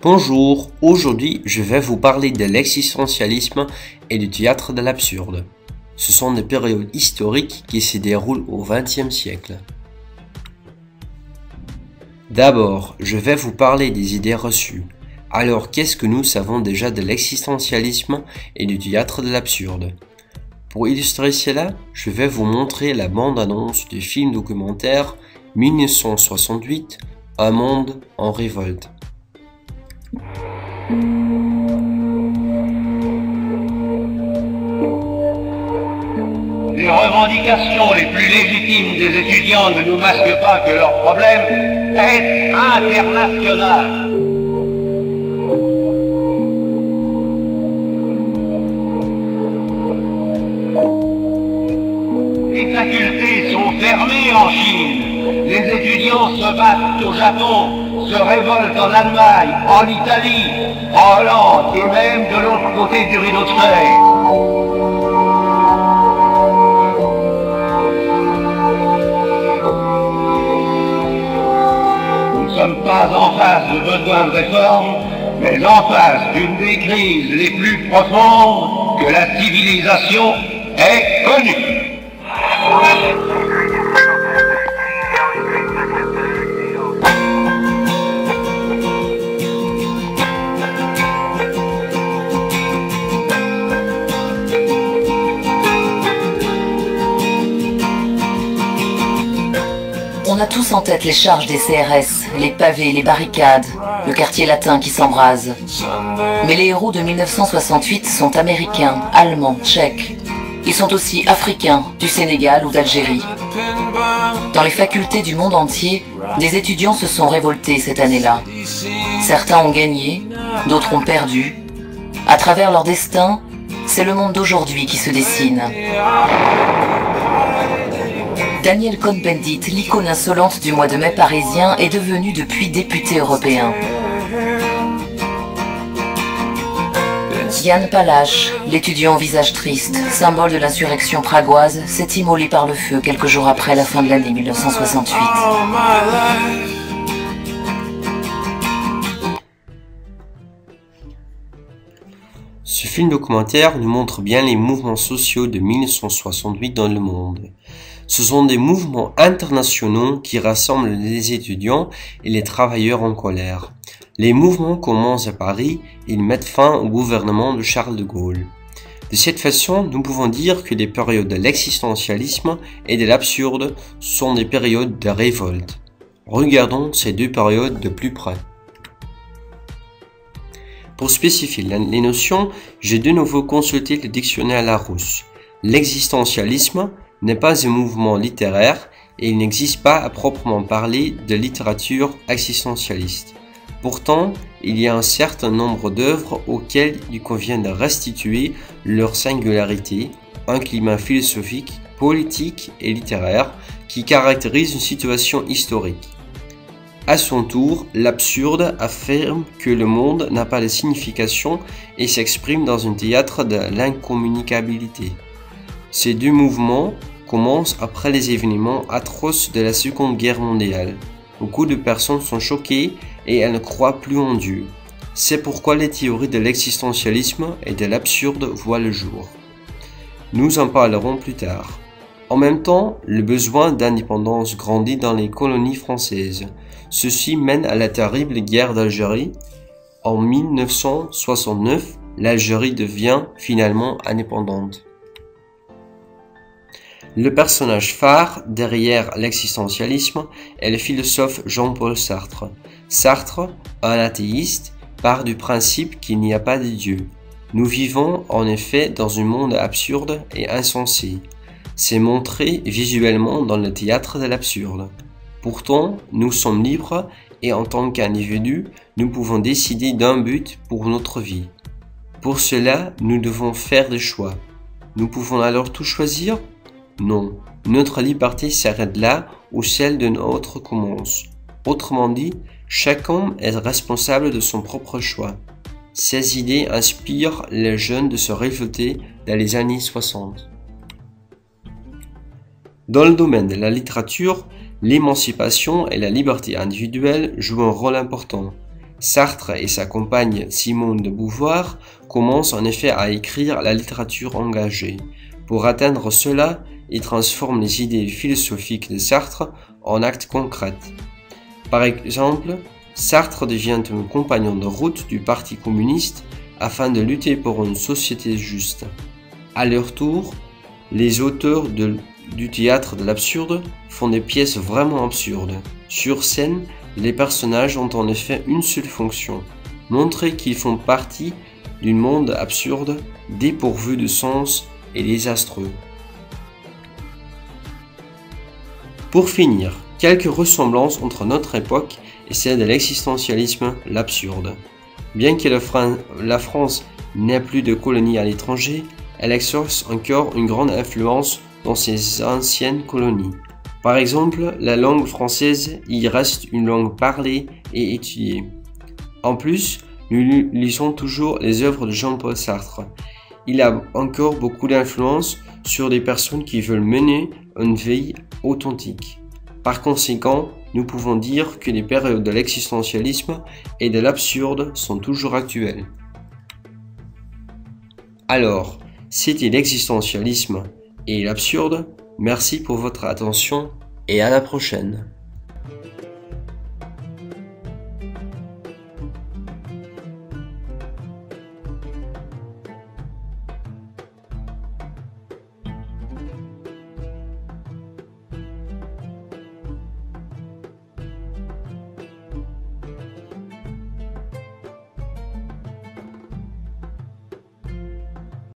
Bonjour, aujourd'hui je vais vous parler de l'existentialisme et du théâtre de l'absurde. Ce sont des périodes historiques qui se déroulent au XXe siècle. D'abord, je vais vous parler des idées reçues. Alors, qu'est-ce que nous savons déjà de l'existentialisme et du théâtre de l'absurde? Pour illustrer cela, je vais vous montrer la bande-annonce du film documentaire 1968, Un monde en révolte. Les revendications les plus légitimes des étudiants ne nous masquent pas que leur problème est international. Les facultés sont fermées en Chine. Les étudiants se battent au Japon, se révoltent en Allemagne, en Italie, en Hollande et même de l'autre côté du rideau de fer. Nous ne sommes pas en face de besoin de réforme, mais en face d'une des crises les plus profondes que la civilisation ait connues. On a tous en tête les charges des CRS, les pavés, les barricades, le quartier latin qui s'embrase. Mais les héros de 1968 sont américains, allemands, tchèques. Ils sont aussi africains, du Sénégal ou d'Algérie. Dans les facultés du monde entier, des étudiants se sont révoltés cette année-là. Certains ont gagné, d'autres ont perdu. À travers leur destin, c'est le monde d'aujourd'hui qui se dessine. Daniel Cohn-Bendit, l'icône insolente du mois de mai parisien, est devenu depuis député européen. Yann Palach, l'étudiant au visage triste, symbole de l'insurrection pragoise, s'est immolé par le feu quelques jours après la fin de l'année 1968. Ce film documentaire nous montre bien les mouvements sociaux de 1968 dans le monde. Ce sont des mouvements internationaux qui rassemblent les étudiants et les travailleurs en colère. Les mouvements commencent à Paris et ils mettent fin au gouvernement de Charles de Gaulle. De cette façon, nous pouvons dire que les périodes de l'existentialisme et de l'absurde sont des périodes de révolte. Regardons ces deux périodes de plus près. Pour spécifier les notions, j'ai de nouveau consulté le dictionnaire Larousse. L'existentialisme n'est pas un mouvement littéraire et il n'existe pas à proprement parler de littérature existentialiste. Pourtant, il y a un certain nombre d'œuvres auxquelles il convient de restituer leur singularité, un climat philosophique, politique et littéraire qui caractérise une situation historique. À son tour, l'absurde affirme que le monde n'a pas de signification et s'exprime dans un théâtre de l'incommunicabilité. Ces deux mouvements commencent après les événements atroces de la Seconde Guerre mondiale. Beaucoup de personnes sont choquées et elles ne croient plus en Dieu. C'est pourquoi les théories de l'existentialisme et de l'absurde voient le jour. Nous en parlerons plus tard. En même temps, le besoin d'indépendance grandit dans les colonies françaises. Ceci mène à la terrible guerre d'Algérie. En 1969, l'Algérie devient finalement indépendante. Le personnage phare derrière l'existentialisme est le philosophe Jean-Paul Sartre. Sartre, un athéiste, part du principe qu'il n'y a pas de Dieu. Nous vivons en effet dans un monde absurde et insensé. C'est montré visuellement dans le théâtre de l'absurde. Pourtant, nous sommes libres et en tant qu'individus, nous pouvons décider d'un but pour notre vie. Pour cela, nous devons faire des choix. Nous pouvons alors tout choisir? Non, notre liberté s'arrête là où celle d'un autre commence. Autrement dit, chaque homme est responsable de son propre choix. Ces idées inspirent les jeunes de se révolter dans les années 60. Dans le domaine de la littérature, l'émancipation et la liberté individuelle jouent un rôle important. Sartre et sa compagne Simone de Beauvoir commencent en effet à écrire la littérature engagée. Pour atteindre cela, ils transforment les idées philosophiques de Sartre en actes concrets. Par exemple, Sartre devient un compagnon de route du Parti communiste afin de lutter pour une société juste. À leur tour, les auteurs du théâtre de l'absurde font des pièces vraiment absurdes. Sur scène, les personnages ont en effet une seule fonction, montrer qu'ils font partie d'un monde absurde, dépourvu de sens et désastreux. Pour finir, quelques ressemblances entre notre époque et celle de l'existentialisme, l'absurde. Bien que la France n'ait plus de colonies à l'étranger, elle exerce encore une grande influence dans ses anciennes colonies. Par exemple, la langue française y reste une langue parlée et étudiée. En plus, nous lisons toujours les œuvres de Jean-Paul Sartre. Il a encore beaucoup d'influence sur des personnes qui veulent mener une vie authentique. Par conséquent, nous pouvons dire que les périodes de l'existentialisme et de l'absurde sont toujours actuelles. Alors, c'était l'existentialisme et l'absurde. Merci pour votre attention et à la prochaine.